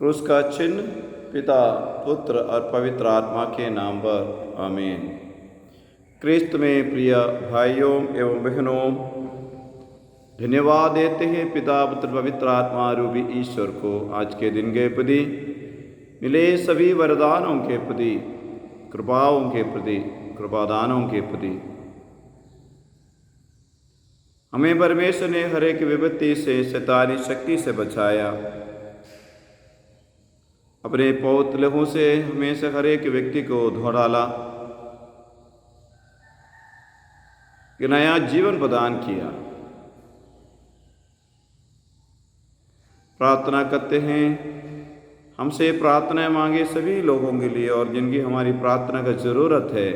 क्रूस का चिन्ह पिता, पुत्र और पवित्र आत्मा के नाम पर आमीन। क्रिस्त में प्रिय भाइयों एवं बहनों, धन्यवाद देते हैं पिता, पुत्र, पवित्र आत्मा रूपी ईश्वर को आज के दिन के प्रति, मिले सभी वरदानों के प्रति, कृपाओं के प्रति, कृपादानों के प्रति। हमें परमेश्वर ने हर एक विपत्ति से, शैतानी शक्ति से बचाया। अपने पवित्र लहू से हमें से हर एक व्यक्ति को धो डाला, नया जीवन प्रदान किया। प्रार्थना करते हैं, हमसे प्रार्थना मांगे सभी लोगों के लिए और जिनकी हमारी प्रार्थना का जरूरत है,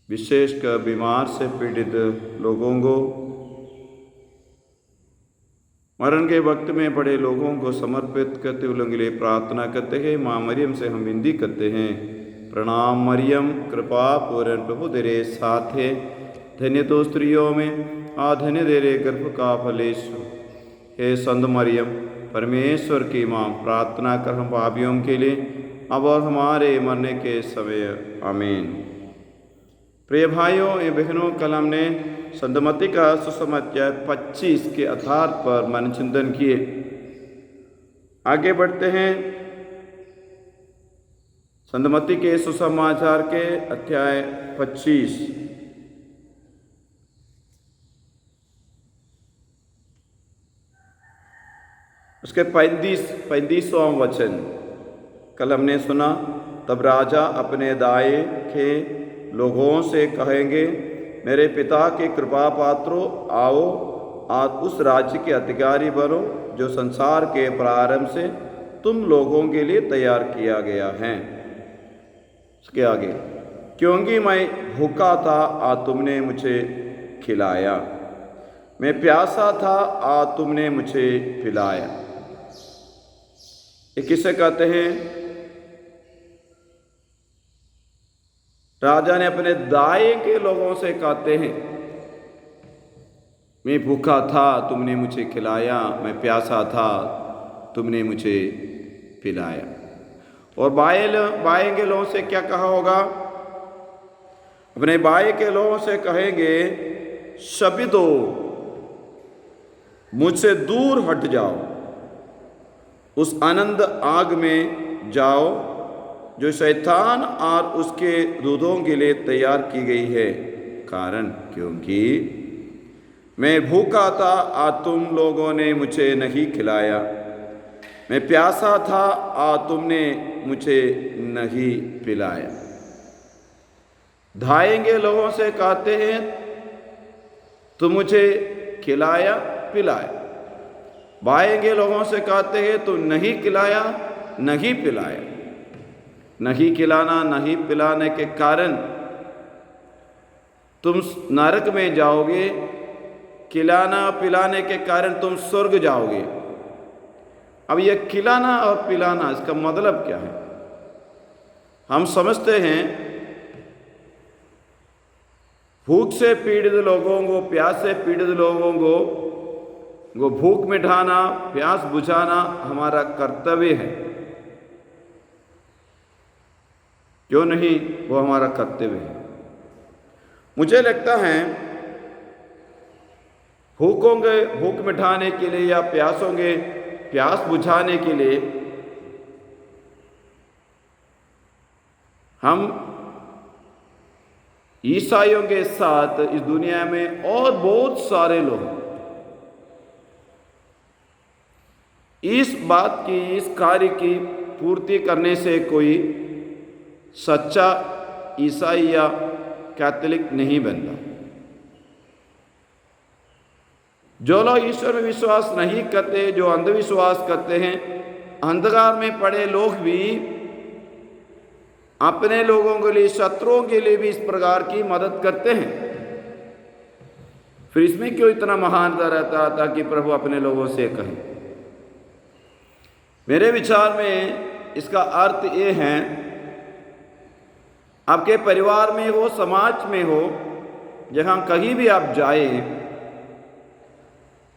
विशेषकर बीमार से पीड़ित लोगों को, मरण के वक्त में पड़े लोगों को समर्पित करते हुए के लिए प्रार्थना करते हैं। माँ मरियम से हम विनती करते हैं, प्रणाम मरियम, कृपा पूर्ण प्रभु तेरे साथ है, धन्य तो स्त्रियों में धन्य तेरे गर्भ का फल यीशु। हे संत मरियम, परमेश्वर की माँ, प्रार्थना कर हम पापियों के लिए अब और हमारे मरने के समय आमीन। प्रिय भाइयों एवं बहनों, कल हमने संत मत्ती का सुसमाचार 25 के आधार पर मन चिंतन किए। आगे बढ़ते हैं संत मत्ती के सुसमाचार के अध्याय 25। उसके 35वां वचन कल हमने सुना। तब राजा अपने दाएं के लोगों से कहेंगे, मेरे पिता के कृपा पात्रों, आओ आज उस राज्य के अधिकारी बनो जो संसार के प्रारंभ से तुम लोगों के लिए तैयार किया गया है। उसके आगे, क्योंकि मैं भूखा था आज तुमने मुझे खिलाया, मैं प्यासा था आज तुमने मुझे पिलाया। ये किसे कहते हैं? राजा ने अपने दाएं के लोगों से कहते हैं, मैं भूखा था तुमने मुझे खिलाया, मैं प्यासा था तुमने मुझे पिलाया। और बाएं के लोगों से क्या कहा होगा? अपने बाएं के लोगों से कहेंगे, शपितो, मुझसे दूर हट जाओ, उस आनंद आग में जाओ जो शैतान और उसके दूतों के लिए तैयार की गई है। कारण, क्योंकि मैं भूखा था आज तुम लोगों ने मुझे नहीं खिलाया, मैं प्यासा था आज तुमने मुझे नहीं पिलाया। धाएंगे लोगों से कहते हैं, तुम मुझे खिलाया पिलाया। बाएंगे लोगों से कहते हैं, तुम नहीं खिलाया नहीं पिलाया। नहीं खिलाना नहीं पिलाने के कारण तुम नरक में जाओगे, खिलाना पिलाने के कारण तुम स्वर्ग जाओगे। अब यह खिलाना और पिलाना, इसका मतलब क्या है? हम समझते हैं भूख से पीड़ित लोगों को, प्यास से पीड़ित लोगों को भूख मिटाना, प्यास बुझाना हमारा कर्तव्य है। क्यों नहीं? वो हमारा कर्तव्य है। मुझे लगता है भूख मिटाने के लिए या प्यासों के प्यास बुझाने के लिए हम ईसाइयों के साथ इस दुनिया में और बहुत सारे लोग इस बात की, इस कार्य की पूर्ति करने से कोई सच्चा ईसाई या कैथोलिक नहीं बनता। जो लोग ईश्वर में विश्वास नहीं करते, जो अंधविश्वास करते हैं, अंधकार में पड़े लोग भी अपने लोगों के लिए, शत्रुओं के लिए भी इस प्रकार की मदद करते हैं। फिर इसमें क्यों इतना महानता रहता था कि प्रभु अपने लोगों से कहे? मेरे विचार में इसका अर्थ ये है, आपके परिवार में हो, समाज में हो, जहाँ कहीं भी आप जाए,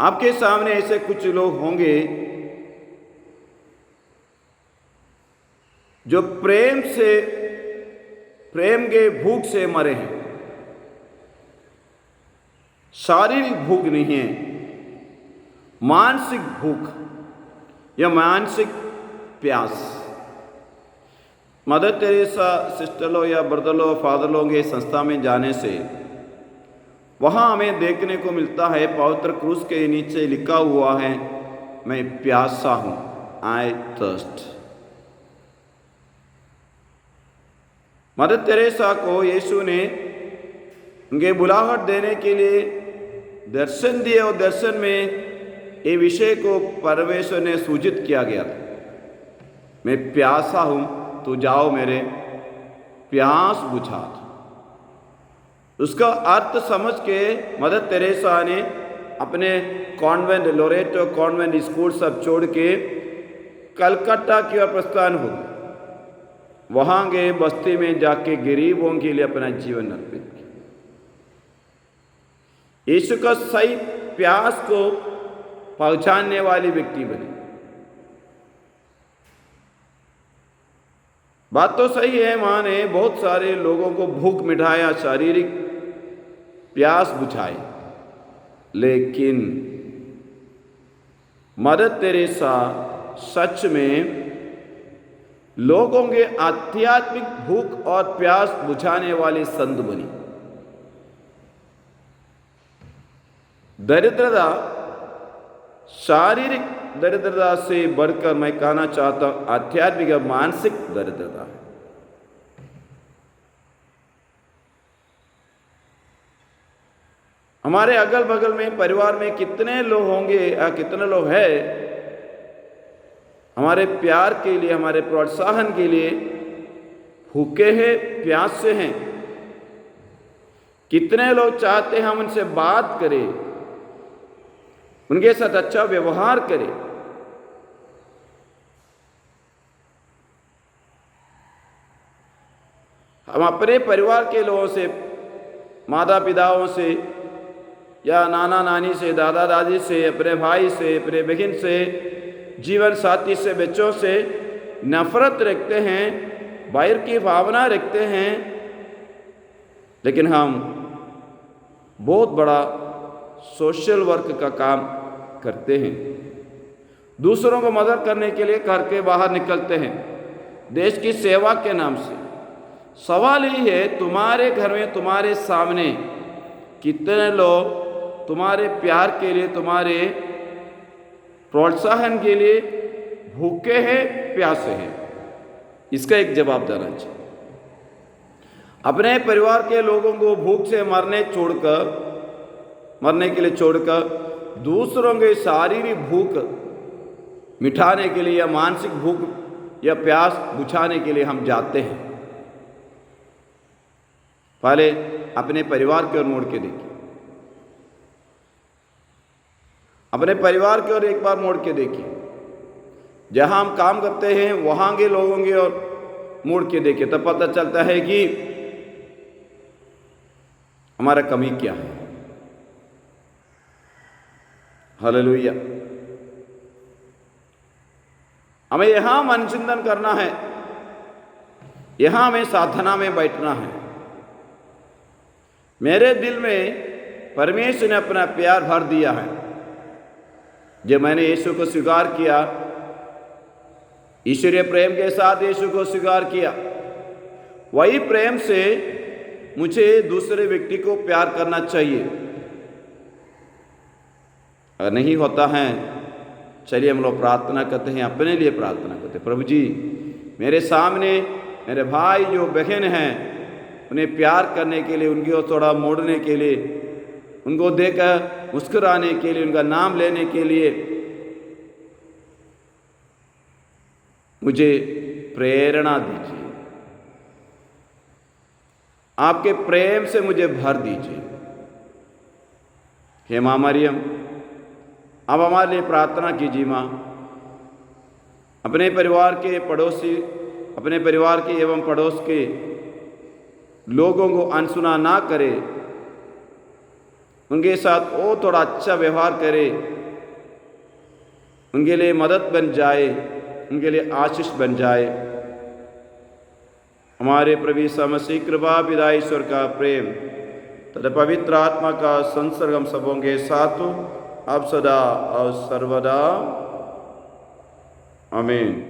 आपके सामने ऐसे कुछ लोग होंगे जो प्रेम के भूख से मरे हैं। शारीरिक भूख नहीं है, मानसिक भूख या मानसिक प्यास। मदर टेरेसा सिस्टर लो या ब्रदर लो फादर लो के संस्था में जाने से वहाँ हमें देखने को मिलता है, पवित्र क्रूस के नीचे लिखा हुआ है, मैं प्यासा हूँ, आई थर्स्ट। मदर टेरेसा को यीशु ने उनके बुलाहट देने के लिए दर्शन दिए और दर्शन में ये विषय को परमेश्वर ने सूचित किया गया था, मैं प्यासा हूँ, तो जाओ मेरे प्यास बुझा दो। उसका अर्थ समझ के मदर टेरेसा ने अपने कॉन्वेंट, लोरेटो कॉन्वेंट स्कूल सब छोड़ के कलकत्ता की ओर प्रस्थान हो गए। वहाँ गए, बस्ती में जाके गरीबों के लिए अपना जीवन अर्पित किया। यीशु का सही प्यास को पहचानने वाली व्यक्ति बने। बात तो सही है, माँ ने बहुत सारे लोगों को भूख मिटाया, शारीरिक प्यास बुझाई, लेकिन मदर टेरेसा सच में लोगों के आध्यात्मिक भूख और प्यास बुझाने वाली संत बनी। दरिद्रता, शारीरिक दरिद्रता से बढ़कर मैं कहना चाहता हूं आध्यात्मिक और मानसिक दरिद्रता है। हमारे अगल बगल में परिवार में कितने लोग होंगे या कितने लोग हैं हमारे प्यार के लिए, हमारे प्रोत्साहन के लिए भूखे हैं, प्यासे हैं। कितने लोग चाहते हैं हम उनसे बात करें, उनके साथ अच्छा व्यवहार करें। हम अपने परिवार के लोगों से, माता पिताओं से या नाना नानी से, दादा दादी से, अपने भाई से, अपने बहन से, जीवन साथी से, बच्चों से नफरत रखते हैं, बैर की भावना रखते हैं, लेकिन हम बहुत बड़ा सोशल वर्क का काम करते हैं। दूसरों को मदद करने के लिए घर के बाहर निकलते हैं, देश की सेवा के नाम से। सवाल ये है, तुम्हारे घर में, तुम्हारे सामने कितने लोग तुम्हारे प्यार के लिए, तुम्हारे प्रोत्साहन के लिए भूखे हैं, प्यासे हैं? इसका एक जवाब देना चाहिए। अपने परिवार के लोगों को भूख से मरने के लिए छोड़कर दूसरों के शारीरिक भूख मिटाने के लिए या मानसिक भूख या प्यास बुझाने के लिए हम जाते हैं। पहले अपने परिवार की ओर मोड़ के देखिए, अपने परिवार की ओर एक बार मोड़ के देखिए। जहां हम काम करते हैं वहां के लोगों की ओर मोड़ के देखिए, तब पता चलता है कि हमारा कमी क्या है। हालेलुया। हमें यहां मन चिंतन करना है, यहां हमें साधना में बैठना है। मेरे दिल में परमेश्वर ने अपना प्यार भर दिया है। जब मैंने यीशु को स्वीकार किया, ईश्वरीय प्रेम के साथ यीशु को स्वीकार किया, वही प्रेम से मुझे दूसरे व्यक्ति को प्यार करना चाहिए। अगर नहीं होता है, चलिए हम लोग प्रार्थना करते हैं, अपने लिए प्रार्थना करते हैं। प्रभु जी, मेरे सामने मेरे भाई जो बहन हैं, उन्हें प्यार करने के लिए, उनकी ओर थोड़ा मोड़ने के लिए, उनको देखकर मुस्कुराने के लिए, उनका नाम लेने के लिए मुझे प्रेरणा दीजिए। आपके प्रेम से मुझे भर दीजिए। हे माँ मरियम, अब हमारे लिए प्रार्थना कीजिए। माँ, अपने परिवार के पड़ोसी, अपने परिवार के एवं पड़ोस के लोगों को अनसुना ना करे, उनके साथ वो थोड़ा अच्छा व्यवहार करे, उनके लिए मदद बन जाए, उनके लिए आशीष बन जाए। हमारे प्रभु यीशु मसीह कृपा, पिता ईश्वर का प्रेम तथा पवित्र आत्मा का संसर्ग हम सबों के साथ हो, अब सदा और सर्वदा। आमीन।